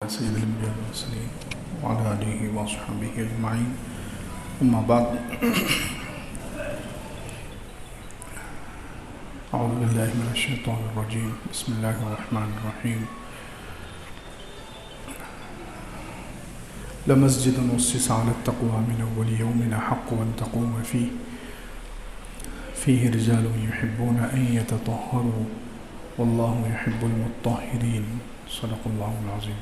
سيد الأنبياء والمرسلين وعلى آله وصحبه أجمعين أما بعد أعوذ بالله من الشيطان الرجيم بسم الله الرحمن الرحيم لمسجد أسس على التقوى من أول يوم أحق أن تقوم فيه رجال يحبون أن يتطهروا والله يحب المطهرين صدق الله العظيم.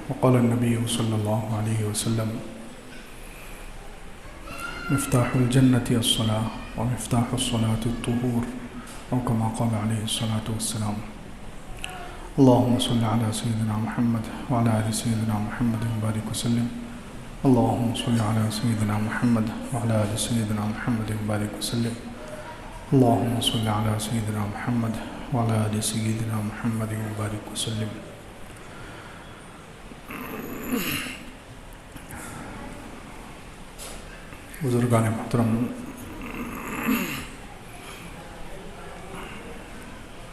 وقال النبي صلى الله عليه وسلم مفتاح الجنة الصلاة ومفتاح الصلاة الطهور أو كما قال عليه الصلاة والسلام. اللهم صل على سيدنا محمد وعلى آل سيدنا محمد وبارك وسلم. اللهم صل على سيدنا محمد وعلى آل سيدنا محمد وبارك وسلم. اللهم صل على سيدنا محمد وعلى آل سيدنا محمد وبارك وسلم. بزرگان محترم،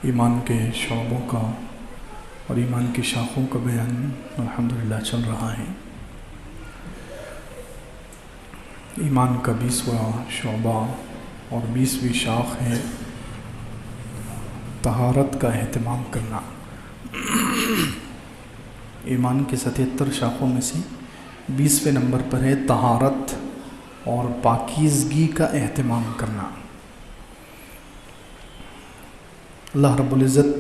ایمان کے شعبوں کا اور ایمان کی شاخوں کا بیان الحمدللہ چل رہا ہے. ایمان کا 20واں شعبہ اور 20ویں شاخ ہے طہارت کا اہتمام کرنا. ایمان کے 77 شاخوں میں سے 20ویں نمبر پر ہے طہارت اور پاکیزگی کا اہتمام کرنا. اللہ رب العزت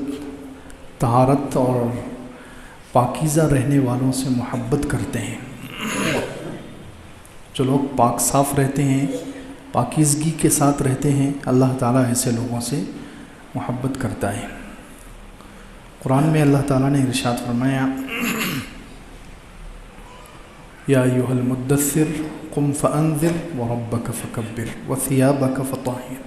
طہارت اور پاکیزہ رہنے والوں سے محبت کرتے ہیں. جو لوگ پاک صاف رہتے ہیں، پاکیزگی کے ساتھ رہتے ہیں، اللہ تعالیٰ ایسے لوگوں سے محبت کرتا ہے. قرآن میں اللہ تعالیٰ نے ارشاد فرمایا یا ایھا المدثر قم فانذر وربک فکبر وثیابک فطہر.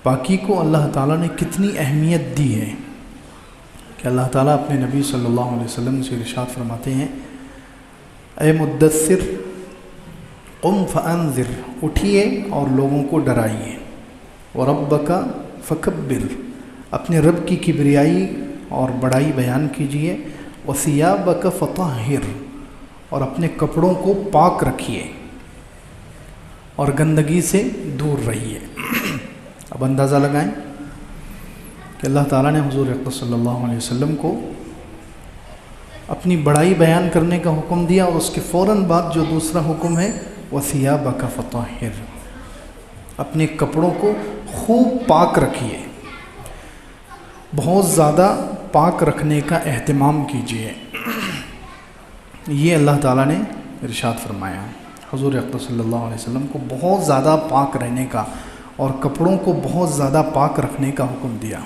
پاکی کو اللہ تعالیٰ نے کتنی اہمیت دی ہے کہ اللہ تعالیٰ اپنے نبی صلی اللہ علیہ وسلم سے ارشاد فرماتے ہیں اے مدثر قم فانذر، اٹھیے اور لوگوں کو ڈرائیے. وربک فکبر، اپنے رب کی کبریائی اور بڑائی بیان کیجیے. وثیابک فطہر، اور اپنے کپڑوں کو پاک رکھیے اور گندگی سے دور رہیے. اب اندازہ لگائیں کہ اللہ تعالیٰ نے حضور اقدس صلی اللہ علیہ وسلم کو اپنی بڑائی بیان کرنے کا حکم دیا اور اس کے فوراً بعد جو دوسرا حکم ہے وثیابک فطہر، اپنے کپڑوں کو خوب پاک رکھیے، بہت زیادہ پاک رکھنے کا اہتمام کیجیے. یہ اللہ تعالیٰ نے ارشاد فرمایا. حضور اقدس صلی اللہ علیہ وسلم کو بہت زیادہ پاک رہنے کا اور کپڑوں کو بہت زیادہ پاک رکھنے کا حکم دیا.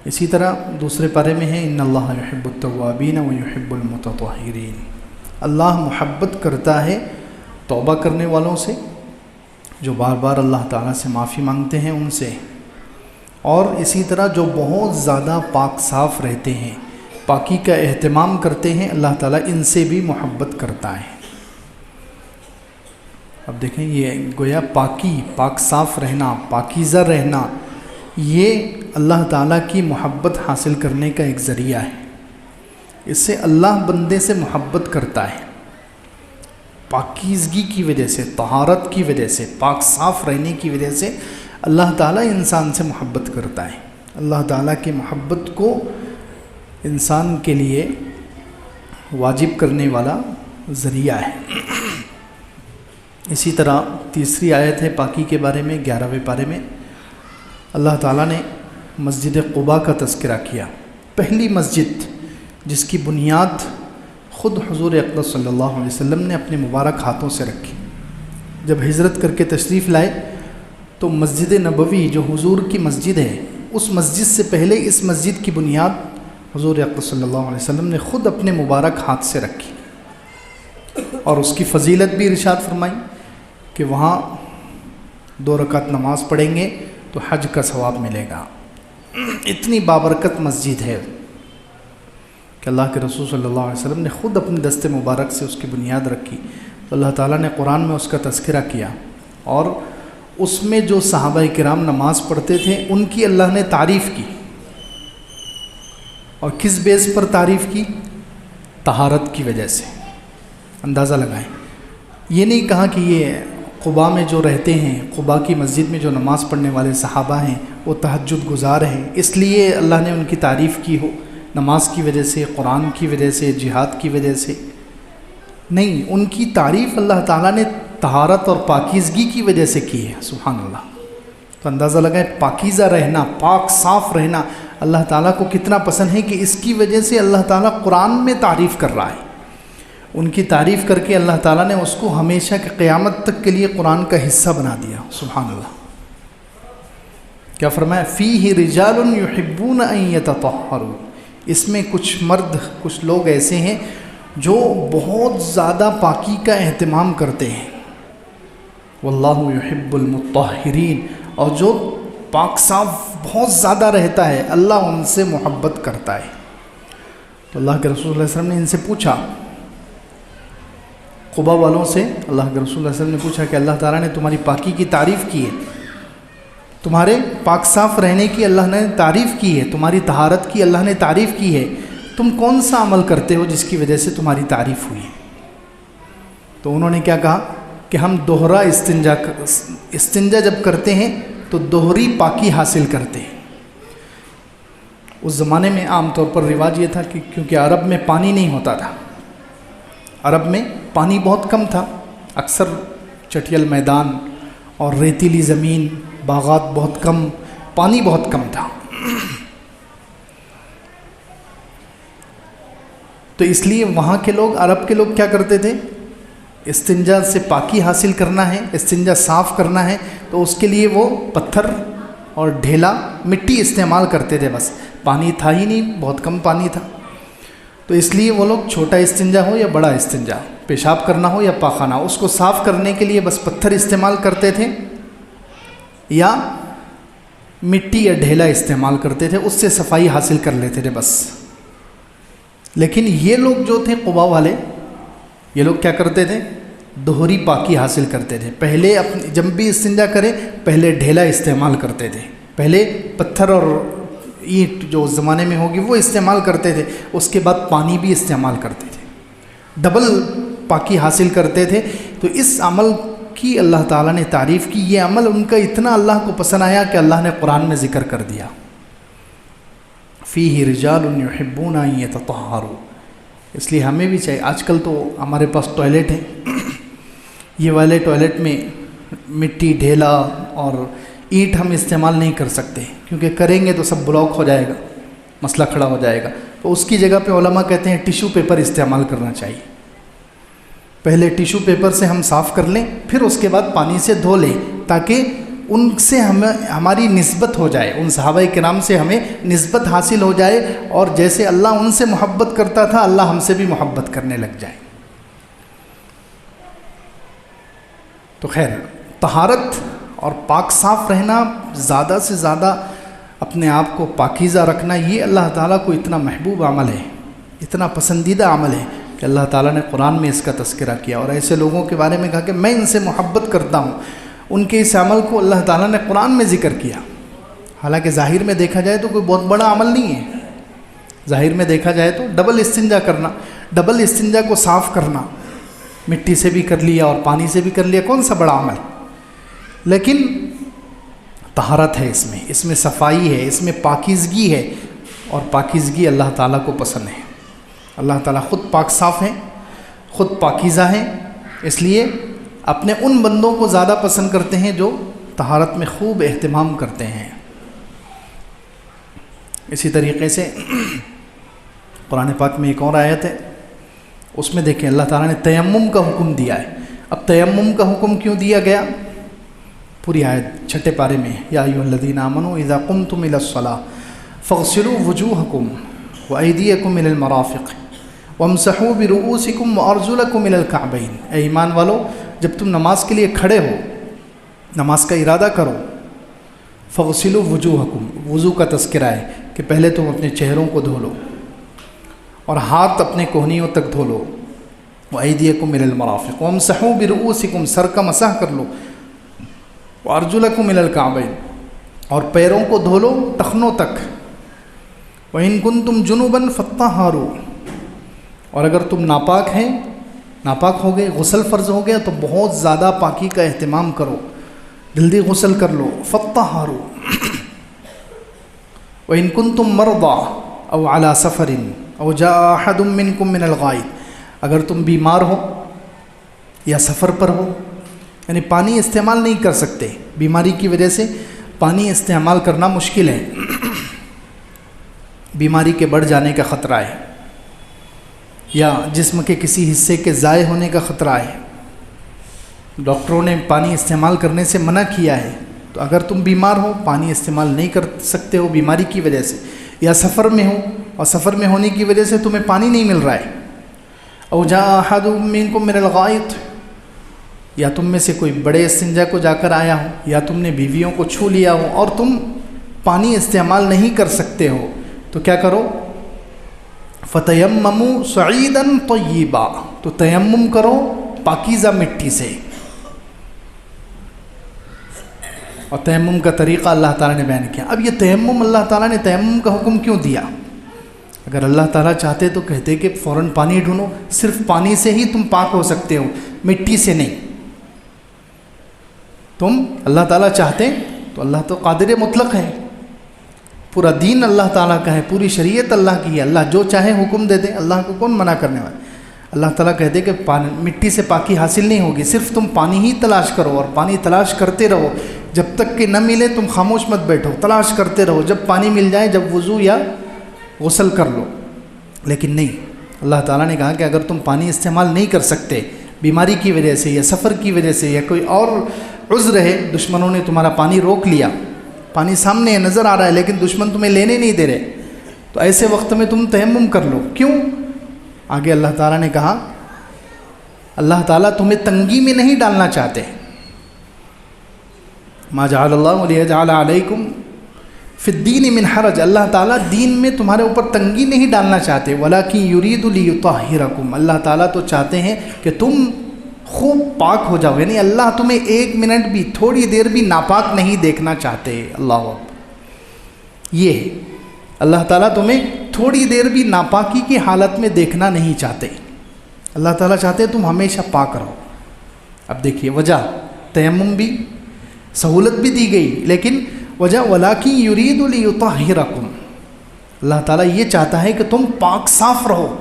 اسی طرح دوسرے پارے میں ہے ان اللہ یحب التوابین ویحب المتطہرین. اللہ محبت کرتا ہے توبہ کرنے والوں سے، جو بار بار اللہ تعالیٰ سے معافی مانگتے ہیں ان سے، اور اسی طرح جو بہت زیادہ پاک صاف رہتے ہیں، پاکی کا اہتمام کرتے ہیں، اللہ تعالیٰ ان سے بھی محبت کرتا ہے. اب دیکھیں یہ گویا پاکی، پاک صاف رہنا، پاکیزہ رہنا، یہ اللہ تعالیٰ کی محبت حاصل کرنے کا ایک ذریعہ ہے. اس سے اللہ بندے سے محبت کرتا ہے. پاکیزگی کی وجہ سے، طہارت کی وجہ سے، پاک صاف رہنے کی وجہ سے اللہ تعالیٰ انسان سے محبت کرتا ہے. اللہ تعالیٰ کی محبت کو انسان کے لیے واجب کرنے والا ذریعہ ہے. اسی طرح تیسری آیت ہے پاکی کے بارے میں 11ویں پارے میں اللہ تعالیٰ نے مسجد قباء کا تذکرہ کیا. پہلی مسجد جس کی بنیاد خود حضور اقدس صلی اللہ علیہ وسلم نے اپنے مبارک ہاتھوں سے رکھی. جب ہجرت کر کے تشریف لائے تو مسجد نبوی جو حضور کی مسجد ہے، اس مسجد سے پہلے اس مسجد کی بنیاد حضور اقدس صلی اللہ علیہ وسلم نے خود اپنے مبارک ہاتھ سے رکھی، اور اس کی فضیلت بھی ارشاد فرمائی کہ وہاں 2 رکعت نماز پڑھیں گے تو حج کا ثواب ملے گا. اتنی بابرکت مسجد ہے کہ اللہ کے رسول صلی اللہ علیہ وسلم نے خود اپنے دست مبارک سے اس کی بنیاد رکھی. تو اللہ تعالیٰ نے قرآن میں اس کا تذکرہ کیا، اور اس میں جو صحابہ کرام نماز پڑھتے تھے ان کی اللہ نے تعریف کی اور کس بیس پر تعریف کی؟ طہارت کی وجہ سے۔ اندازہ لگائیں، یہ نہیں کہا کہ یہ قباء میں جو رہتے ہیں، قباء کی مسجد میں جو نماز پڑھنے والے صحابہ ہیں وہ تہجد گزار ہیں اس لیے اللہ نے ان کی تعریف کی ہو، نماز کی وجہ سے، قرآن کی وجہ سے، جہاد کی وجہ سے نہیں، ان کی تعریف اللہ تعالیٰ نے طہارت اور پاکیزگی کی وجہ سے کی ہے۔ سبحان اللہ۔ تو اندازہ لگائیں، پاکیزہ رہنا، پاک صاف رہنا اللہ تعالیٰ کو کتنا پسند ہے کہ اس کی وجہ سے اللہ تعالیٰ قرآن میں تعریف کر رہا ہے۔ ان کی تعریف کر کے اللہ تعالیٰ نے اس کو ہمیشہ کے قیامت تک کے لیے قرآن کا حصہ بنا دیا۔ سبحان اللہ۔ کیا فرمایا؟ فیہ رجال یحبون ان یتطہروا، اس میں کچھ مرد، کچھ لوگ ایسے ہیں جو بہت زیادہ پاکی کا اہتمام کرتے ہیں۔ واللہ یحب المطہرین، اور جو پاک صاف بہت زیادہ رہتا ہے اللہ ان سے محبت کرتا ہے۔ تو اللہ کے رسول صلی اللہ علیہ وسلم نے ان سے پوچھا، قباء والوں سے اللہ کے رسول صلی اللہ علیہ وسلم نے پوچھا کہ اللہ تعالیٰ نے تمہاری پاکی کی تعریف کی ہے، تمہارے پاک صاف رہنے کی اللہ نے تعریف کی ہے، تمہاری طہارت کی اللہ نے تعریف کی ہے، تم کون سا عمل کرتے ہو جس کی وجہ سے تمہاری تعریف ہوئی؟ تو انہوں نے کیا کہا کہ ہم دوہرا استنجا جب کرتے ہیں تو دوہری پاکی حاصل کرتے ہیں۔ اس زمانے میں عام طور پر رواج یہ تھا کہ کیونکہ عرب میں پانی نہیں ہوتا تھا، عرب میں پانی بہت کم تھا، اکثر چٹیل میدان اور ریتیلی زمین، باغات بہت کم، پانی بہت کم تھا، تو اس لیے وہاں کے لوگ، عرب کے لوگ کیا کرتے تھے؟ استنجا سے پاکی حاصل کرنا ہے، استنجا صاف کرنا ہے تو اس کے لیے وہ پتھر اور ڈھیلا، مٹی استعمال کرتے تھے، بس پانی تھا ہی نہیں، بہت کم پانی تھا، تو اس لیے وہ لوگ چھوٹا استنجا ہو یا بڑا استنجا، پیشاب کرنا ہو یا پاخانہ، اس کو صاف کرنے کے لیے بس پتھر استعمال کرتے تھے یا مٹی یا ڈھیلا استعمال کرتے تھے، اس سے صفائی حاصل کر لیتے تھے بس۔ لیکن یہ لوگ جو تھے قباء والے، یہ لوگ کیا کرتے تھے؟ دوہری پاکی حاصل کرتے تھے۔ پہلے جب بھی استنجا کرے پہلے ڈھیلا استعمال کرتے تھے، پہلے پتھر اور اینٹ جو اس زمانے میں ہوگی وہ استعمال کرتے تھے، اس کے بعد پانی بھی استعمال کرتے تھے، ڈبل پاکی حاصل کرتے تھے۔ تو اس عمل کی اللہ تعالیٰ نے تعریف کی، یہ عمل ان کا اتنا اللہ کو پسند آیا کہ اللہ نے قرآن میں ذکر کر دیا، فیہ رجال یحبون ان یتطہروا۔ اس لیے ہمیں بھی چاہیے، آج کل تو ہمارے پاس ٹوائلٹ ہیں، یہ والے ٹوائلٹ میں مٹی، ڈھیلا اور اینٹ ہم استعمال نہیں کر سکتے، کیونکہ کریں گے تو سب بلاک ہو جائے گا، مسئلہ کھڑا ہو جائے گا، تو اس کی جگہ پہ علماء کہتے ہیں ٹیشو پیپر استعمال کرنا چاہیے۔ پہلے ٹیشو پیپر سے ہم صاف کر لیں، پھر اس کے بعد پانی سے دھو لیں، تاکہ ان سے ہماری نسبت ہو جائے، ان صحابہ کرام سے ہمیں نسبت حاصل ہو جائے، اور جیسے اللہ ان سے محبت کرتا تھا اللہ ہم سے بھی محبت کرنے لگ جائے۔ تو خیر، طہارت اور پاک صاف رہنا، زیادہ سے زیادہ اپنے آپ کو پاکیزہ رکھنا، یہ اللہ تعالیٰ کو اتنا محبوب عمل ہے، اتنا پسندیدہ عمل ہے کہ اللہ تعالیٰ نے قرآن میں اس کا تذکرہ کیا، اور ایسے لوگوں کے بارے میں کہا کہ میں ان سے محبت کرتا ہوں، ان کے اس عمل کو اللہ تعالیٰ نے قرآن میں ذکر کیا۔ حالانکہ ظاہر میں دیکھا جائے تو کوئی بہت بڑا عمل نہیں ہے، ظاہر میں دیکھا جائے تو ڈبل استنجا کرنا، ڈبل استنجا کو صاف کرنا، مٹی سے بھی کر لیا اور پانی سے بھی کر لیا، کون سا بڑا عمل؟ لیکن طہارت ہے اس میں صفائی ہے، اس میں پاکیزگی ہے، اور پاکیزگی اللہ تعالیٰ کو پسند ہے۔ اللہ تعالیٰ خود پاک صاف ہیں، خود پاکیزہ ہیں، اس لیے اپنے ان بندوں کو زیادہ پسند کرتے ہیں جو طہارت میں خوب اہتمام کرتے ہیں۔ اسی طریقے سے قرآن پاک میں ایک اور آیت ہے، اس میں دیکھیں اللہ تعالیٰ نے تیمم کا حکم دیا ہے۔ اب تیمم کا حکم کیوں دیا گیا؟ پوری آیت 6 پارے میں، یا ایھا الذین آمنوا اذا قمتم الی الصلاۃ فاغسلوا وجوہکم وایدیکم الی المرافق وامسحوا برؤوسکم وارجلکم الی الکعبین۔ اے ایمان والو، جب تم نماز کے لیے کھڑے ہو، نماز کا ارادہ کرو، فاغسلوا وجوہکم، وضو کا تذکرہ ہے کہ پہلے تم اپنے چہروں کو دھو لو اور ہاتھ اپنے کوہنیوں تک دھو لو، وایدیکم الی المرافق وامسحوا برؤوسکم، سر کا مسح کر لو، وارجلکم الی الکعبین، اور پیروں کو دھو لو ٹخنوں تک، وَإِن كُنتُمْ جُنُبًا فَطَّهَّرُوا، اور اگر تم ناپاک ہیں، ناپاک ہو گئے، غسل فرض ہو گیا تو بہت زیادہ پاکی کا اہتمام کرو، جلدی غسل کر لو. فَطَّهَّرُوا. وَإِن كُنتُم مَّرْضَىٰ أَوْ عَلَىٰ سَفَرٍ أَوْ جَاءَ أَحَدٌ مِّنكُم مِّنَ الْغَائِطِ، اگر تم بیمار ہو یا سفر پر ہو، یعنی پانی استعمال نہیں کر سکتے، بیماری کی وجہ سے پانی استعمال کرنا مشکل ہے، بیماری کے بڑھ جانے کا خطرہ ہے، یا جسم کے کسی حصے کے ضائع ہونے کا خطرہ ہے، ڈاکٹروں نے پانی استعمال کرنے سے منع کیا ہے، تو اگر تم بیمار ہو، پانی استعمال نہیں کر سکتے ہو بیماری کی وجہ سے، یا سفر میں ہو اور سفر میں ہونے کی وجہ سے تمہیں پانی نہیں مل رہا ہے، او جاء احد منکم من الغائط، یا تم میں سے کوئی بڑے استنجا کو جا کر آیا ہو، یا تم نے بیویوں کو چھو لیا ہو اور تم پانی استعمال نہیں کر سکتے ہو، تو کیا کرو؟ فَتَيَمَّمُوا صَعِيدًا طَيِّبًا، تو تیمم کرو پاکیزہ مٹی سے. اور تیمم کا طریقہ اللہ تعالیٰ نے بیان کیا. اب یہ تیمم، اللہ تعالیٰ نے تیمم کا حکم کیوں دیا؟ اگر اللہ تعالیٰ چاہتے تو کہتے کہ فوراً پانی ڈھونڈو، صرف پانی سے ہی تم پاک ہو سکتے ہو، مٹی سے نہیں. تم اللہ تعالیٰ چاہتے تو اللہ تو قادر مطلق ہے، پورا دین اللہ تعالیٰ کا ہے، پوری شریعت اللہ کی ہے، اللہ جو چاہے حکم دے دے، اللہ کو کون منع کرنے والا؟ اللہ تعالیٰ کہتے کہ مٹی سے پاکی حاصل نہیں ہوگی، صرف تم پانی ہی تلاش کرو، اور پانی تلاش کرتے رہو جب تک کہ نہ ملے. تم خاموش مت بیٹھو، تلاش کرتے رہو، جب پانی مل جائے جب وضو یا غسل کر لو. لیکن نہیں، اللہ تعالیٰ نے کہا کہ اگر تم پانی استعمال نہیں کر سکتے بیماری کی وجہ سے یا سفر کی وجہ سے یا کوئی اور عذر ہے، دشمنوں نے تمہارا پانی روک لیا، پانی سامنے ہے، نظر آ رہا ہے، لیکن دشمن تمہیں لینے نہیں دے رہے، تو ایسے وقت میں تم تیمم کر لو. کیوں؟ آگے اللہ تعالیٰ نے کہا اللہ تعالیٰ تمہیں تنگی میں نہیں ڈالنا چاہتے. ما جعل اللہ لیجعل علیکم فی الدین من حرج، اللہ تعالیٰ دین میں تمہارے اوپر تنگی نہیں ڈالنا چاہتے. ولیکن یرید لیطہرکم، اللہ تعالیٰ تو چاہتے ہیں کہ تم خوب پاک ہو جاؤ، یعنی اللہ تمہیں ایک منٹ بھی، تھوڑی دیر بھی ناپاک نہیں دیکھنا چاہتے. اللہ اکبر، یہ ہے اللہ تعالیٰ تمہیں تھوڑی دیر بھی ناپاکی کی حالت میں دیکھنا نہیں چاہتے. اللہ تعالیٰ چاہتے تم ہمیشہ پاک رہو. اب دیکھیے وجہ، تیمم بھی سہولت بھی دی گئی، لیکن وجہ ولیکن یرید لیطہرکم، اللہ تعالیٰ یہ چاہتا ہے کہ تم پاک صاف رہو،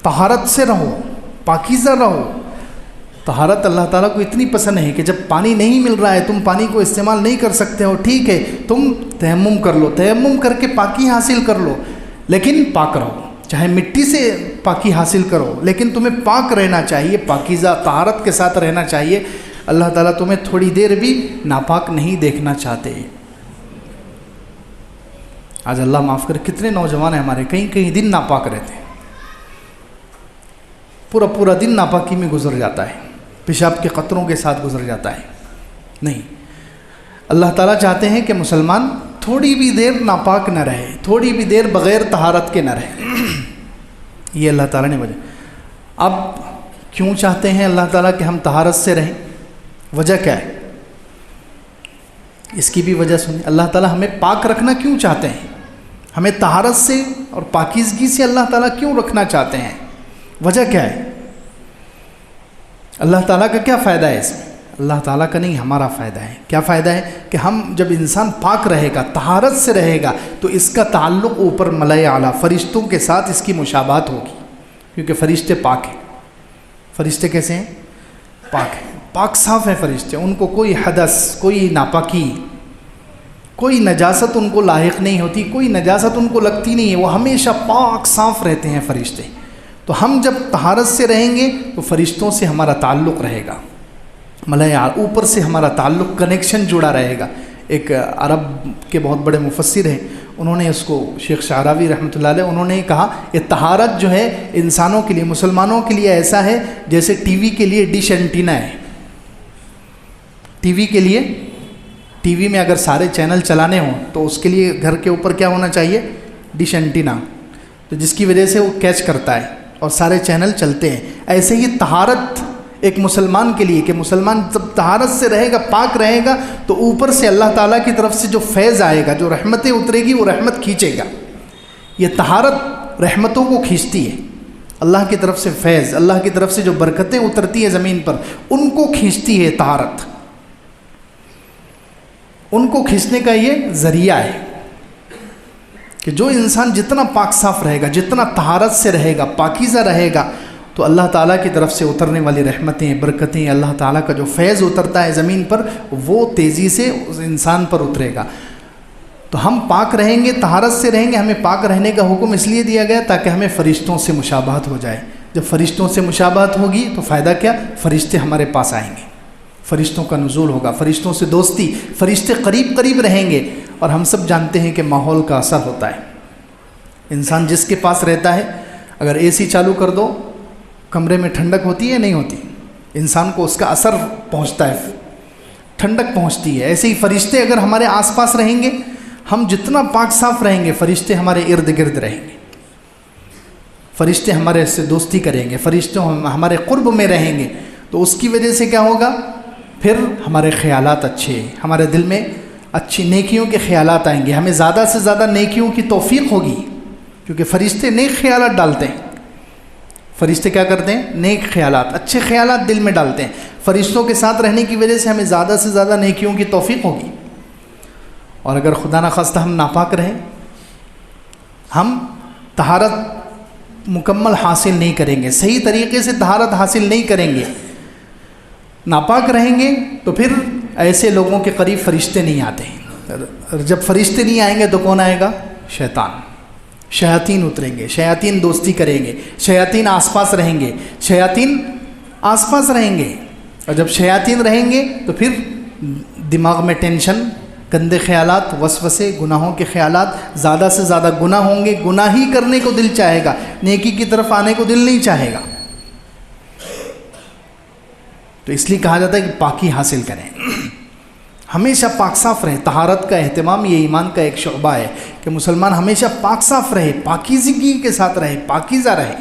طہارت سے رہو، پاکیزہ رہو. طہارت اللہ تعالیٰ کو اتنی پسند ہے کہ جب پانی نہیں مل رہا ہے، تم پانی کو استعمال نہیں کر سکتے ہو، ٹھیک ہے تم تیمم کر لو، تیمم کر کے پاکی حاصل کر لو، لیکن پاک رہو. چاہے مٹی سے پاکی حاصل کرو، لیکن تمہیں پاک رہنا چاہیے، پاکیزہ طہارت کے ساتھ رہنا چاہیے. اللہ تعالیٰ تمہیں تھوڑی دیر بھی ناپاک نہیں دیکھنا چاہتے. آج اللہ معاف کرے کتنے نوجوان ہیں ہمارے، کئی دن ناپاک رہتے ہیں، پورا دن ناپاکی میں گزر جاتا ہے، پیشاب کے قطروں کے ساتھ گزر جاتا ہے. نہیں، اللہ تعالیٰ چاہتے ہیں کہ مسلمان تھوڑی بھی دیر ناپاک نہ رہے، تھوڑی بھی دیر بغیر طہارت کے نہ رہے. یہ اللہ تعالیٰ نے وجہ. اب کیوں چاہتے ہیں اللہ تعالیٰ کہ ہم طہارت سے رہیں؟ وجہ کیا ہے؟ اس کی بھی وجہ سنیں. اللہ تعالیٰ ہمیں پاک رکھنا کیوں چاہتے ہیں؟ ہمیں طہارت سے اور پاکیزگی سے اللہ تعالیٰ کیوں رکھنا چاہتے ہیں؟ وجہ کیا ہے؟ اللہ تعالیٰ کا کیا فائدہ ہے اس میں؟ اللہ تعالیٰ کا نہیں، ہمارا فائدہ ہے. کیا فائدہ ہے؟ کہ ہم جب انسان پاک رہے گا، طہارت سے رہے گا، تو اس کا تعلق اوپر ملائے اعلیٰ فرشتوں کے ساتھ اس کی مشابہت ہوگی، کیونکہ فرشتے پاک ہیں. فرشتے کیسے ہیں؟ پاک ہیں، پاک صاف ہیں فرشتے. ان کو کوئی حدث، کوئی ناپاکی، کوئی نجاست ان کو لاحق نہیں ہوتی، کوئی نجاست ان کو لگتی نہیں ہے، وہ ہمیشہ پاک صاف رہتے ہیں فرشتے. تو ہم جب طہارت سے رہیں گے تو فرشتوں سے ہمارا تعلق رہے گا، ملائے اوپر سے ہمارا تعلق، کنیکشن جڑا رہے گا. ایک عرب کے بہت بڑے مفسر ہیں، انہوں نے اس کو، شیخ شعراوی رحمۃ اللہ علیہ، انہوں نے کہا یہ طہارت جو ہے انسانوں کے لیے، مسلمانوں کے لیے ایسا ہے جیسے ٹی وی کے لیے ڈش اینٹینا ہے. ٹی وی کے لیے، ٹی وی میں اگر سارے چینل چلانے ہوں تو اس کے لیے گھر کے اوپر کیا ہونا چاہیے؟ ڈش اینٹینا، تو جس کی وجہ سے وہ کیچ کرتا ہے اور سارے چینل چلتے ہیں. ایسے ہی طہارت ایک مسلمان کے لیے، کہ مسلمان جب طہارت سے رہے گا، پاک رہے گا، تو اوپر سے اللہ تعالیٰ کی طرف سے جو فیض آئے گا، جو رحمتیں اترے گی، وہ رحمت کھینچے گا. یہ طہارت رحمتوں کو کھینچتی ہے، اللہ کی طرف سے فیض، اللہ کی طرف سے جو برکتیں اترتی ہے زمین پر ان کو کھینچتی ہے طہارت، ان کو کھینچنے کا یہ ذریعہ ہے کہ جو انسان جتنا پاک صاف رہے گا، جتنا طہارت سے رہے گا، پاکیزہ رہے گا، تو اللہ تعالیٰ کی طرف سے اترنے والی رحمتیں، برکتیں، اللہ تعالیٰ کا جو فیض اترتا ہے زمین پر وہ تیزی سے اس انسان پر اترے گا۔ تو ہم پاک رہیں گے، طہارت سے رہیں گے۔ ہمیں پاک رہنے کا حکم اس لیے دیا گیا تاکہ ہمیں فرشتوں سے مشابہت ہو جائے۔ جب فرشتوں سے مشابہت ہوگی تو فائدہ کیا؟ فرشتے ہمارے پاس آئیں گے، فرشتوں کا نزول ہوگا، فرشتوں سے دوستی، فرشتے قریب قریب رہیں گے۔ اور ہم سب جانتے ہیں کہ ماحول کا اثر ہوتا ہے۔ انسان جس کے پاس رہتا ہے، اگر اے سی چالو کر دو کمرے میں ٹھنڈک ہوتی ہے نہیں ہوتی؟ انسان کو اس کا اثر پہنچتا ہے، ٹھنڈک پہنچتی ہے۔ ایسے ہی فرشتے اگر ہمارے آس پاس رہیں گے، ہم جتنا پاک صاف رہیں گے فرشتے ہمارے ارد گرد رہیں گے، فرشتے ہمارے سے دوستی کریں گے، فرشتے ہمارے قرب میں رہیں گے۔ تو اس کی وجہ سے کیا ہوگا؟ پھر ہمارے خیالات اچھے، ہمارے دل میں اچھی نیکیوں کے خیالات آئیں گے، ہمیں زیادہ سے زیادہ نیکیوں کی توفیق ہوگی، کیونکہ فرشتے نیک خیالات ڈالتے ہیں۔ فرشتے کیا کرتے ہیں؟ نیک خیالات، اچھے خیالات دل میں ڈالتے ہیں۔ فرشتوں کے ساتھ رہنے کی وجہ سے ہمیں زیادہ سے زیادہ نیکیوں کی توفیق ہوگی۔ اور اگر خدا نخواستہ ہم ناپاک رہیں، ہم طہارت مکمل حاصل نہیں کریں گے، صحیح طریقے سے طہارت حاصل نہیں کریں گے، ناپاک رہیں گے، تو پھر ایسے لوگوں کے قریب فرشتے نہیں آتے ہیں۔ جب فرشتے نہیں آئیں گے تو کون آئے گا؟ شیطان، شیاطین اتریں گے، شیاطین دوستی کریں گے، شیاطین آس پاس رہیں گے، شیاطین آس پاس رہیں گے۔ اور جب شیاطین رہیں گے تو پھر دماغ میں ٹینشن، گندے خیالات، وسوسے، گناہوں کے خیالات، زیادہ سے زیادہ گناہ ہوں گے، گناہ ہی کرنے کو دل چاہے گا، نیکی کی طرف آنے کو دل نہیں چاہے گا۔ تو اس لیے کہا جاتا ہے کہ پاکی حاصل کریں، ہمیشہ پاک صاف رہے۔ طہارت کا اہتمام یہ ایمان کا ایک شعبہ ہے کہ مسلمان ہمیشہ پاک صاف رہے، پاکیزگی کے ساتھ رہے، پاکیزہ رہے۔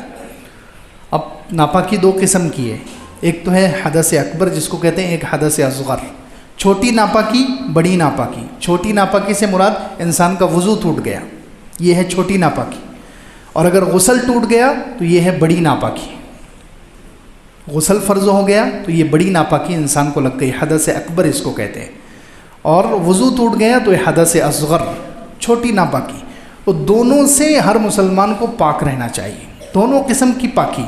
اب ناپاکی دو قسم کی ہے، ایک تو ہے حدث اکبر جس کو کہتے ہیں، ایک حدث اصغر، چھوٹی ناپاکی، بڑی ناپاکی۔ چھوٹی ناپاکی سے مراد انسان کا وضو ٹوٹ گیا، یہ ہے چھوٹی ناپاکی، اور اگر غسل ٹوٹ گیا تو یہ ہے بڑی ناپاکی۔ غسل فرض ہو گیا تو یہ بڑی ناپاکی انسان کو لگ گئی، حدث اکبر اس کو کہتے ہیں، اور وضو ٹوٹ گیا تو یہ حدث اصغر، چھوٹی ناپاکی۔ تو دونوں سے ہر مسلمان کو پاک رہنا چاہیے، دونوں قسم کی پاکی،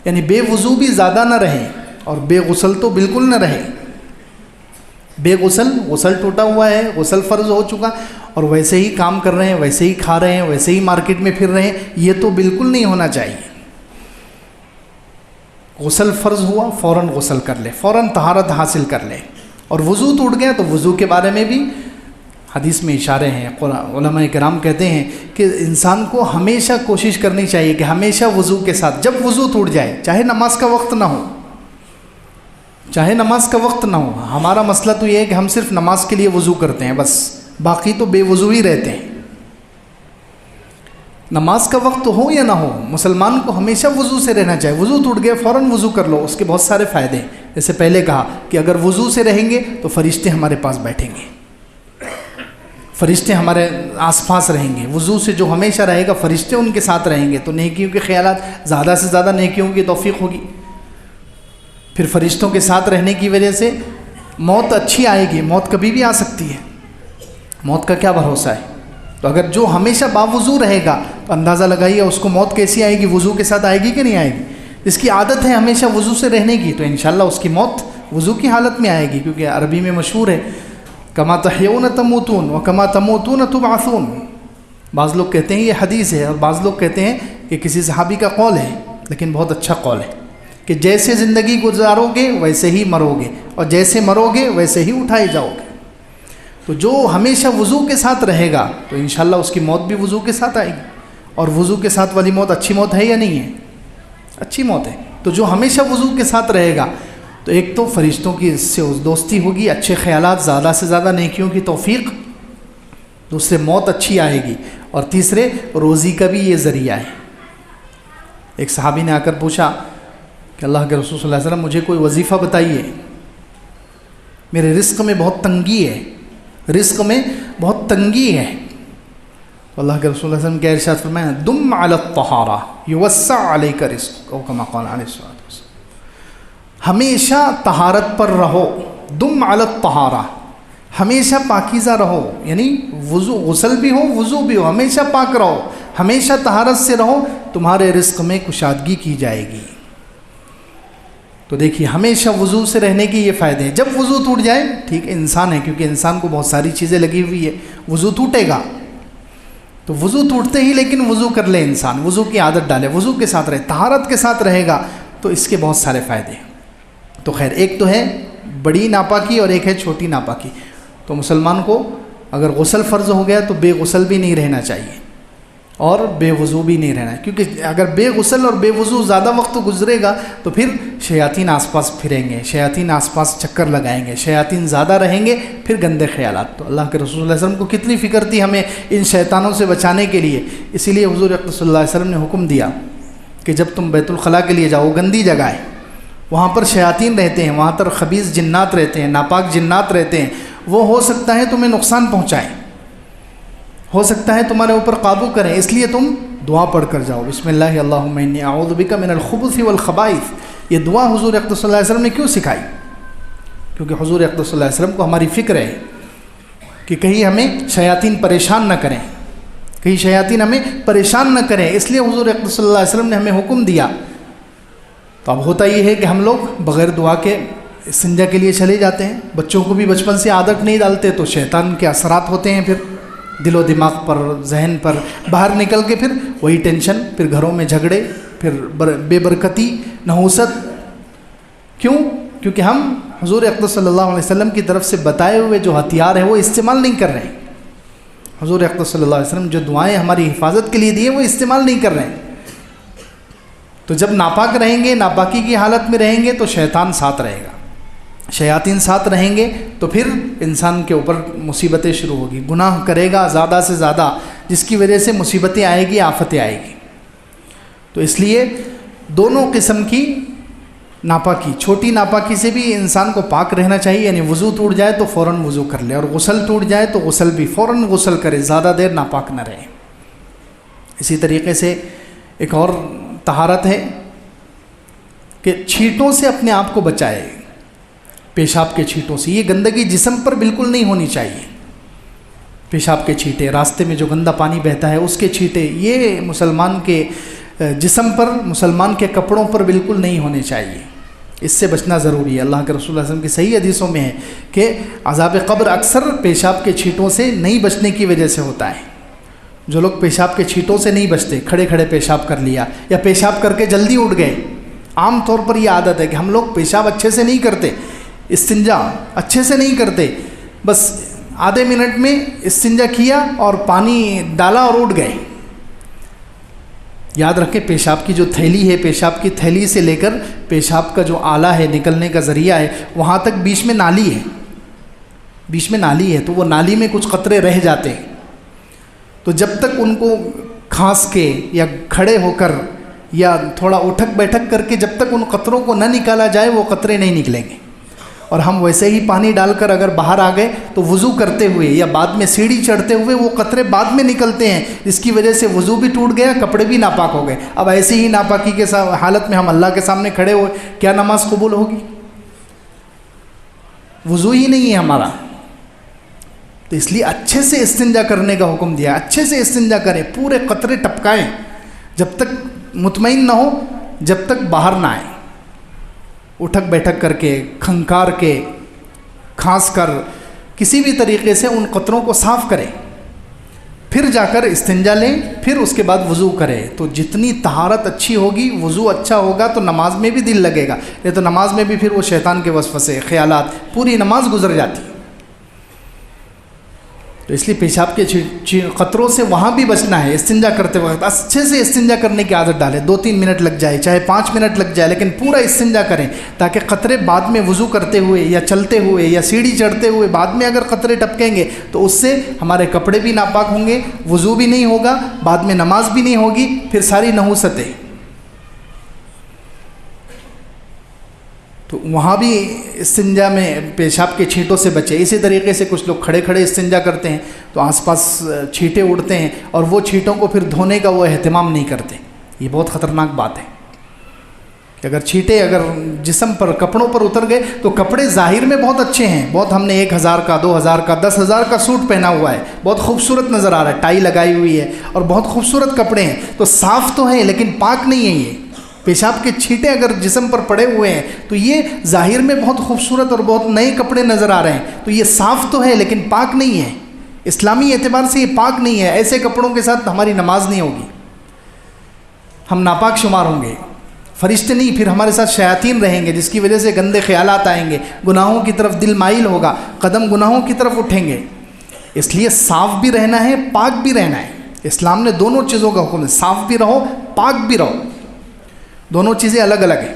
یعنی بے وضو بھی زیادہ نہ رہے اور بے غسل تو بالکل نہ رہے۔ بے غسل، غسل ٹوٹا ہوا ہے، غسل فرض ہو چکا، اور ویسے ہی کام کر رہے ہیں، ویسے ہی کھا رہے ہیں، ویسے ہی مارکیٹ میں پھر رہے ہیں، یہ تو بالکل نہیں ہونا چاہیے۔ غسل فرض ہوا، فوراً غسل کر لے، فوراً طہارت حاصل کر لے۔ اور وضو ٹوٹ گیا تو وضو کے بارے میں بھی حدیث میں اشارے ہیں، علماء کرام کہتے ہیں کہ انسان کو ہمیشہ کوشش کرنی چاہیے کہ ہمیشہ وضو کے ساتھ، جب وضو ٹوٹ جائے، چاہے نماز کا وقت نہ ہو، چاہے نماز کا وقت نہ ہو، ہمارا مسئلہ تو یہ ہے کہ ہم صرف نماز کے لیے وضو کرتے ہیں بس، باقی تو بے وضو ہی رہتے ہیں۔ نماز کا وقت ہو یا نہ ہو، مسلمان کو ہمیشہ وضو سے رہنا چاہیے۔ وضو ٹوٹ گیا فوراً وضو کر لو، اس کے بہت سارے فائدے ہیں۔ جیسے پہلے کہا کہ اگر وضو سے رہیں گے تو فرشتے ہمارے پاس بیٹھیں گے، فرشتے ہمارے آس پاس رہیں گے۔ وضو سے جو ہمیشہ رہے گا فرشتے ان کے ساتھ رہیں گے، تو نیکیوں کے خیالات، زیادہ سے زیادہ نیکیوں کی توفیق ہوگی۔ پھر فرشتوں کے ساتھ رہنے کی وجہ سے موت اچھی آئے گی، موت کبھی بھی آ سکتی ہے، موت کا کیا بھروسہ ہے۔ تو اگر جو ہمیشہ باوضو رہے گا تو اندازہ لگائیے اس کو موت کیسی آئے گی، وضو کے ساتھ آئے گی کہ نہیں آئے گی۔ جس کی عادت ہے ہمیشہ وضو سے رہنے کی تو انشاءاللہ اس کی موت وضو کی حالت میں آئے گی، کیونکہ عربی میں مشہور ہے کما تحیون تموتون وکما تموتون تبعثون۔ بعض لوگ کہتے ہیں یہ حدیث ہے، اور بعض لوگ کہتے ہیں کہ کسی صحابی کا قول ہے، لیکن بہت اچھا قول ہے کہ جیسے زندگی گزارو گے ویسے ہی مرو گے، اور جیسے مرو گے ویسے ہی اٹھائے جاؤ گے۔ تو جو ہمیشہ وضو کے ساتھ رہے گا تو انشاءاللہ اس کی موت بھی وضو کے ساتھ آئے گی۔ اور وضو کے ساتھ والی موت اچھی موت ہے یا نہیں ہے؟ اچھی موت ہے۔ تو جو ہمیشہ وضو کے ساتھ رہے گا تو ایک تو فرشتوں کی اس سے دوستی ہوگی، اچھے خیالات، زیادہ سے زیادہ نیکیوں کی توفیق، دوسرے موت اچھی آئے گی، اور تیسرے روزی کا بھی یہ ذریعہ ہے۔ ایک صحابی نے آ کر پوچھا کہ اللہ کے رسول صلی اللہ علیہ وسلم مجھے کوئی وظیفہ بتائیے، میرے رزق میں بہت تنگی ہے، رزق میں بہت تنگی ہے۔ اللہ کے رسول صلی اللہ علیہ وسلم کے ارشاد فرمایا دم علی الطہارہ یوسع علیک رزق، او کما قال علیہ الصلوۃ والسلام، ہمیشہ طہارت پر رہو، دم علی الطہارہ، ہمیشہ پاکیزہ رہو، یعنی وضو، غسل بھی ہو وضو بھی ہو، ہمیشہ پاک رہو، ہمیشہ طہارت سے رہو، تمہارے رزق میں کشادگی کی جائے گی۔ تو دیکھیے ہمیشہ وضو سے رہنے کے یہ فائدے ہیں۔ جب وضو ٹوٹ جائے، ٹھیک ہے انسان ہے، کیونکہ انسان کو بہت ساری چیزیں لگی ہوئی ہے، وضو ٹوٹے گا، تو وضو ٹوٹتے ہی لیکن وضو کر لے انسان، وضو کی عادت ڈالے، وضو کے ساتھ رہے، طہارت کے ساتھ رہے گا تو اس کے بہت سارے فائدے ہیں۔ تو خیر ایک تو ہے بڑی ناپاکی اور ایک ہے چھوٹی ناپاکی۔ تو مسلمان کو اگر غسل فرض ہو گیا تو بے غسل بھی نہیں رہنا چاہیے اور بے وضو بھی نہیں رہنا ہے، کیونکہ اگر بے غسل اور بے وضو زیادہ وقت گزرے گا تو پھر شیاطین آس پاس پھریں گے، شیاطین آس پاس چکر لگائیں گے، شیاطین زیادہ رہیں گے، پھر گندے خیالات۔ تو اللہ کے رسول صلی اللہ علیہ وسلم کو کتنی فکر تھی ہمیں ان شیطانوں سے بچانے کے لیے، اسی لیے حضور اقدس صلی اللہ علیہ وسلم نے حکم دیا کہ جب تم بیت الخلاء کے لیے جاؤ، گندی جگہ ہے، وہاں پر شیاطین رہتے ہیں، وہاں پر خبیث جنات رہتے ہیں، ناپاک جنات رہتے ہیں، وہ ہو سکتا ہے تمہیں نقصان پہنچائیں، ہو سکتا ہے تمہارے اوپر قابو کریں، اس لیے تم دعا پڑھ کر جاؤ، بسم اللہ اللہم انی اعوذ بک من الخبث والخبائث۔ یہ دعا حضور اقدس صلی اللہ علیہ وسلم نے کیوں سکھائی؟ کیونکہ حضور اقدس صلی اللہ علیہ وسلم کو ہماری فکر ہے کہ کہیں ہمیں شیاطین پریشان نہ کریں، کہیں شیاطین ہمیں پریشان نہ کریں، اس لیے حضور اقدس صلی اللہ علیہ وسلم نے ہمیں حکم دیا۔ تو اب ہوتا یہ ہے کہ ہم لوگ بغیر دعا کے استنجا کے لیے چلے جاتے ہیں، بچوں کو بھی بچپن سے عادت نہیں ڈالتے تو شیطان کے اثرات ہوتے ہیں، پھر دل و دماغ پر، ذہن پر، باہر نکل کے پھر وہی ٹینشن، پھر گھروں میں جھگڑے، پھر بے برکتی، نحوست۔ کیوں؟ کیونکہ ہم حضور اقدس صلی اللہ علیہ وسلم کی طرف سے بتائے ہوئے جو ہتھیار ہے وہ استعمال نہیں کر رہے ہیں۔ حضور اقدس صلی اللہ علیہ وسلم جو دعائیں ہماری حفاظت کے لیے دی ہیں وہ استعمال نہیں کر رہے ہیں۔ تو جب ناپاک رہیں گے، ناپاکی کی حالت میں رہیں گے تو شیطان ساتھ رہے گا، شیاطین ساتھ رہیں گے تو پھر انسان کے اوپر مصیبتیں شروع ہوگی، گناہ کرے گا زیادہ سے زیادہ، جس کی وجہ سے مصیبتیں آئے گی، آفتیں آئے گی۔ تو اس لیے دونوں قسم کی ناپاکی، چھوٹی ناپاکی سے بھی انسان کو پاک رہنا چاہیے، یعنی وضو ٹوٹ جائے تو فوراً وضو کر لے، اور غسل ٹوٹ جائے تو غسل بھی فوراً غسل کرے، زیادہ دیر ناپاک نہ رہے۔ اسی طریقے سے ایک اور طہارت ہے کہ چھینٹوں سے اپنے آپ کو بچائے، پیشاب کے چھینٹوں سے۔ یہ گندگی جسم پر بالکل نہیں ہونی چاہیے، پیشاب کے چھینٹے، راستے میں جو گندا پانی بہتا ہے اس کے چھینٹے، یہ مسلمان کے جسم پر، مسلمان کے کپڑوں پر بالکل نہیں ہونے چاہیے، اس سے بچنا ضروری ہے۔ اللہ کے رسول صلی اللہ علیہ وسلم کی صحیح حدیثوں میں ہے کہ عذاب قبر اکثر پیشاب کے چھینٹوں سے نہیں بچنے کی وجہ سے ہوتا ہے۔ جو لوگ پیشاب کے چھینٹوں سے نہیں بچتے، کھڑے کھڑے پیشاب کر لیا یا پیشاب کر کے جلدی اٹھ گئے، عام طور پر یہ عادت ہے کہ ہم لوگ پیشاب اچھے سے نہیں کرتے، استنجا اچھے سے نہیں کرتے، بس آدھے منٹ میں استنجا کیا اور پانی ڈالا اور اٹھ گئے۔ یاد رکھیں پیشاب کی جو تھیلی ہے، پیشاب کی تھیلی سے لے کر پیشاب کا جو آلہ ہے، نکلنے کا ذریعہ ہے، وہاں تک بیچ میں نالی ہے، بیچ میں نالی ہے، تو وہ نالی میں کچھ قطرے رہ جاتے ہیں، تو جب تک ان کو کھانس کے یا کھڑے ہو کر یا تھوڑا اٹھک بیٹھک کر کے جب تک ان قطروں کو نہ نکالا جائے وہ قطرے نہیں نکلیں گے۔ اور ہم ویسے ہی پانی ڈال کر اگر باہر آ گئے تو وضو کرتے ہوئے یا بعد میں سیڑھی چڑھتے ہوئے وہ قطرے بعد میں نکلتے ہیں، جس کی وجہ سے وضو بھی ٹوٹ گیا، کپڑے بھی ناپاک ہو گئے۔ اب ایسی ہی ناپاکی کے حالت میں ہم اللہ کے سامنے کھڑے ہوئے، کیا نماز قبول ہوگی؟ وضو ہی نہیں ہے ہمارا۔ تو اس لیے اچھے سے استنجا کرنے کا حکم دیا، اچھے سے استنجا کریں، پورے قطرے ٹپکائیں، جب تک مطمئن نہ ہو، جب تک باہر نہ آئیں، اٹھک بیٹھک کر کے، کھنکار کے، کھانس کر، کسی بھی طریقے سے ان قطروں کو صاف کریں، پھر جا کر استنجا لیں، پھر اس کے بعد وضو کریں۔ تو جتنی طہارت اچھی ہوگی، وضو اچھا ہوگا تو نماز میں بھی دل لگے گا، نہیں تو نماز میں بھی پھر وہ شیطان کے وسوسے، خیالات، پوری نماز گزر جاتی۔ تو اس لیے پیشاب کے قطروں سے وہاں بھی بچنا ہے۔ استنجا کرتے وقت اچھے سے استنجا کرنے کی عادت ڈالیں، 2-3 منٹ لگ جائے، چاہے 5 منٹ لگ جائے، لیکن پورا استنجا کریں، تاکہ قطرے بعد میں وضو کرتے ہوئے یا چلتے ہوئے یا سیڑھی چڑھتے ہوئے بعد میں اگر قطرے ٹپکیں گے تو اس سے ہمارے کپڑے بھی ناپاک ہوں گے، وضو بھی نہیں ہوگا، بعد میں نماز بھی نہیں ہوگی، پھر ساری نحوستیں۔ تو وہاں بھی استنجا میں پیشاب کے چھینٹوں سے بچے۔ اسی طریقے سے کچھ لوگ کھڑے کھڑے استنجا کرتے ہیں، تو آس پاس چھینٹے اڑتے ہیں اور وہ چھینٹوں کو پھر دھونے کا وہ اہتمام نہیں کرتے. یہ بہت خطرناک بات ہے کہ اگر چھینٹے اگر جسم پر کپڑوں پر اتر گئے تو کپڑے ظاہر میں بہت اچھے ہیں, بہت ہم نے 1000 کا 2000 کا 10,000 کا سوٹ پہنا ہوا ہے, بہت خوبصورت نظر آ رہا ہے, ٹائی لگائی ہوئی ہے اور بہت خوبصورت کپڑے ہیں, تو صاف تو ہیں لیکن پاک نہیں ہیں. یہ پیشاب کے چھینٹے اگر جسم پر پڑے ہوئے ہیں تو یہ ظاہر میں بہت خوبصورت اور بہت نئے کپڑے نظر آ رہے ہیں, تو یہ صاف تو ہے لیکن پاک نہیں ہے. اسلامی اعتبار سے یہ پاک نہیں ہے. ایسے کپڑوں کے ساتھ ہماری نماز نہیں ہوگی, ہم ناپاک شمار ہوں گے. فرشتے نہیں, پھر ہمارے ساتھ شیاطین رہیں گے جس کی وجہ سے گندے خیالات آئیں گے, گناہوں کی طرف دل مائل ہوگا, قدم گناہوں کی طرف اٹھیں گے. اس لیے صاف بھی رہنا ہے, پاک بھی رہنا ہے. اسلام نے دونوں چیزوں کا حکم ہے, صاف بھی رہو پاک بھی رہو. دونوں چیزیں الگ الگ ہیں,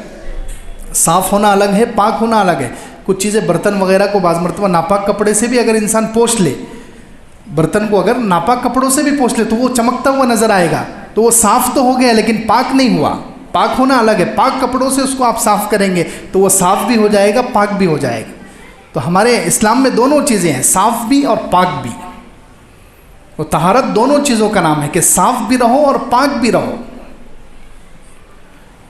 صاف ہونا الگ ہے, پاک ہونا الگ ہے. کچھ چیزیں برتن وغیرہ کو بعض مرتبہ ناپاک کپڑے سے بھی اگر انسان پوچھ لے, برتن کو اگر ناپاک کپڑوں سے بھی پوچھ لے تو وہ چمکتا ہوا نظر آئے گا, تو وہ صاف تو ہو گیا لیکن پاک نہیں ہوا. پاک ہونا الگ ہے, پاک کپڑوں سے اس کو آپ صاف کریں گے تو وہ صاف بھی ہو جائے گا, پاک بھی ہو جائے گا. تو ہمارے اسلام میں دونوں چیزیں ہیں, صاف بھی اور پاک بھی. وہ طہارت دونوں چیزوں کا نام ہے کہ صاف بھی رہو اور پاک بھی رہو.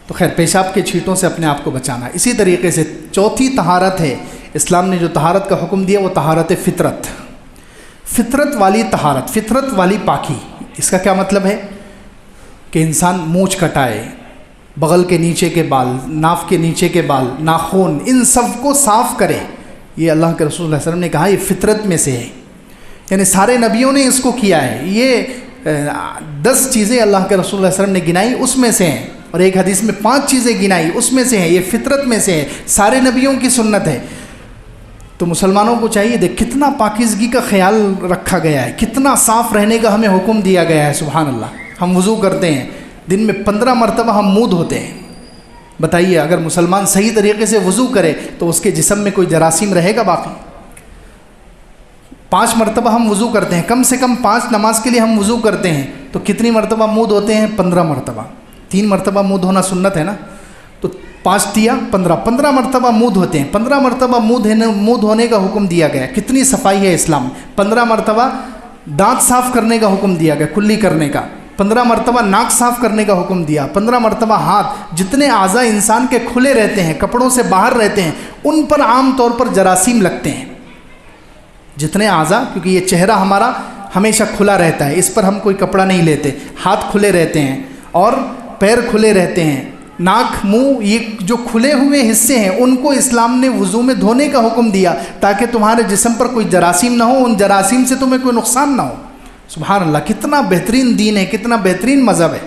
تو خیر پیشاب کے چھینٹوں سے اپنے آپ کو بچانا. اسی طریقے سے چوتھی طہارت ہے, اسلام نے جو طہارت کا حکم دیا وہ طہارت فطرت, فطرت والی طہارت, فطرت والی پاکی. اس کا کیا مطلب ہے کہ انسان مونچھ کٹائے, بغل کے نیچے کے بال, ناف کے نیچے کے بال, ناخن, ان سب کو صاف کرے. یہ اللہ کے رسول صلی اللہ علیہ وسلم نے کہا یہ فطرت میں سے ہے, یعنی سارے نبیوں نے اس کو کیا ہے. یہ 10 چیزیں اللہ کے رسول صلی اللہ علیہ وسلم نے گنائی اس میں سے ہیں, اور ایک حدیث میں 5 چیزیں گنائی اس میں سے ہیں. یہ فطرت میں سے ہے, سارے نبیوں کی سنت ہے. تو مسلمانوں کو چاہیے, دیکھ کتنا پاکیزگی کا خیال رکھا گیا ہے, کتنا صاف رہنے کا ہمیں حکم دیا گیا ہے. سبحان اللہ. ہم وضو کرتے ہیں, دن میں 15 مرتبہ ہم منہ دھوتے ہیں. بتائیے اگر مسلمان صحیح طریقے سے وضو کرے تو اس کے جسم میں کوئی جراثیم رہے گا باقی؟ 5 مرتبہ ہم وضو کرتے ہیں, کم سے کم 5 نماز کے لیے ہم وضو کرتے ہیں, تو کتنی مرتبہ منہ دھوتے ہیں؟ 15 مرتبہ. 3 مرتبہ منہ دھونا سنت ہے نا, تو 5 تیا 15 مرتبہ منہ دھوتے ہیں. 15 مرتبہ منہ دھونے کا حکم دیا گیا. کتنی صفائی ہے اسلام. 15 مرتبہ دانت صاف کرنے کا حکم دیا گیا, کلی کرنے کا. 15 مرتبہ ناک صاف کرنے کا حکم دیا. 15 مرتبہ ہاتھ. جتنے اعضاء انسان کے کھلے رہتے ہیں, کپڑوں سے باہر رہتے ہیں, ان پر عام طور پر جراثیم لگتے ہیں. جتنے اعضاء, کیونکہ یہ چہرہ ہمارا ہمیشہ کھلا رہتا ہے, اس پر ہم کوئی کپڑا نہیں لیتے, ہاتھ کھلے رہتے ہیں اور پیر کھلے رہتے ہیں, ناک منہ یہ جو کھلے ہوئے حصے ہیں ان کو اسلام نے وضو میں دھونے کا حکم دیا تاکہ تمہارے جسم پر کوئی جراثیم نہ ہو, ان جراثیم سے تمہیں کوئی نقصان نہ ہو. سبحان اللہ, کتنا بہترین دین ہے, کتنا بہترین مذہب ہے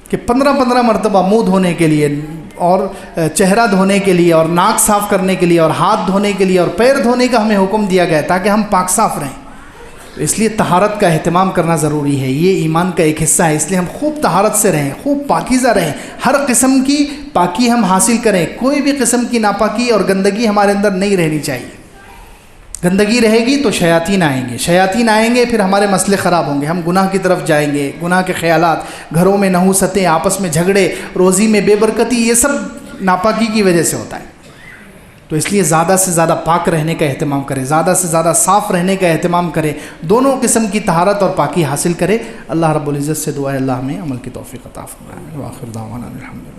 کہ 15 مرتبہ منہ دھونے کے لیے اور چہرہ دھونے کے لیے اور ناک صاف کرنے کے لیے اور ہاتھ دھونے کے لیے اور پیر دھونے کا ہمیں حکم دیا گیا تاکہ ہم پاک صاف رہیں. تو اس لیے طہارت کا اہتمام کرنا ضروری ہے, یہ ایمان کا ایک حصہ ہے. اس لیے ہم خوب طہارت سے رہیں, خوب پاکیزہ رہیں, ہر قسم کی پاکی ہم حاصل کریں. کوئی بھی قسم کی ناپاکی اور گندگی ہمارے اندر نہیں رہنی چاہیے. گندگی رہے گی تو شیاطین آئیں گے, شیاطین آئیں گے پھر ہمارے مسئلے خراب ہوں گے, ہم گناہ کی طرف جائیں گے. گناہ کے خیالات, گھروں میں نحوستیں, آپس میں جھگڑے, روزی میں بے برکتی, یہ سب ناپاکی کی وجہ سے ہوتا ہے. تو اس لیے زیادہ سے زیادہ پاک رہنے کا اہتمام کرے, زیادہ سے زیادہ صاف رہنے کا اہتمام کرے, دونوں قسم کی طہارت اور پاکی حاصل کرے. اللہ رب العزت سے دعا ہے اللہ ہمیں عمل کی توفیق عطا فرمائے. وآخر دعوانا الحمدللہ.